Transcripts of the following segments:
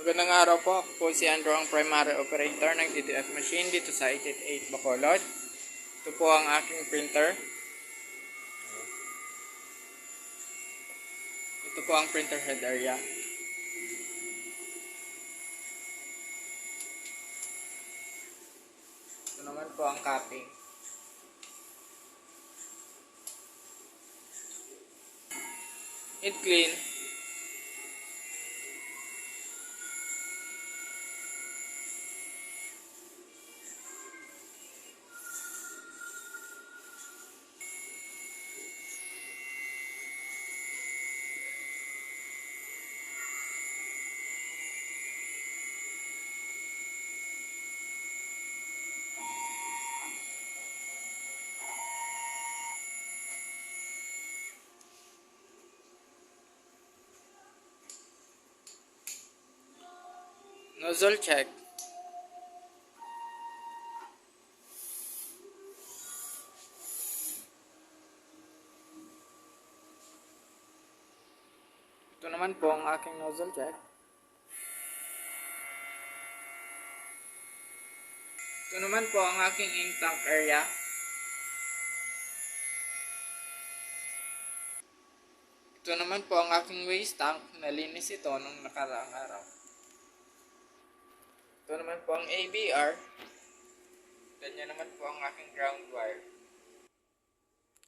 Magandang araw po. Ako po si Andrew, ang primary operator ng DTF machine dito sa 888 Bacolod. Ito po ang aking printer. Ito po ang printer head area. Ito naman po ang cutting. Head clean. Nozzle check. Ito naman po ang aking nozzle check. Ito naman po ang aking ink tank area. Ito naman po ang aking waste tank. Nalinis ito nung nakaraang araw. Ito naman po ang ABR. Ganyan naman po ang aking ground wire.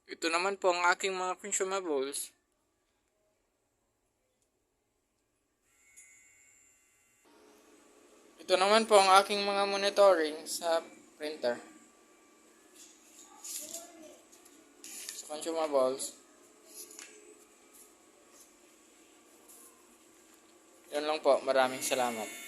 Ito naman po ang aking mga consumables. Ito naman po ang aking mga monitoring sa printer. Sa consumables. Yan lang po. Maraming salamat.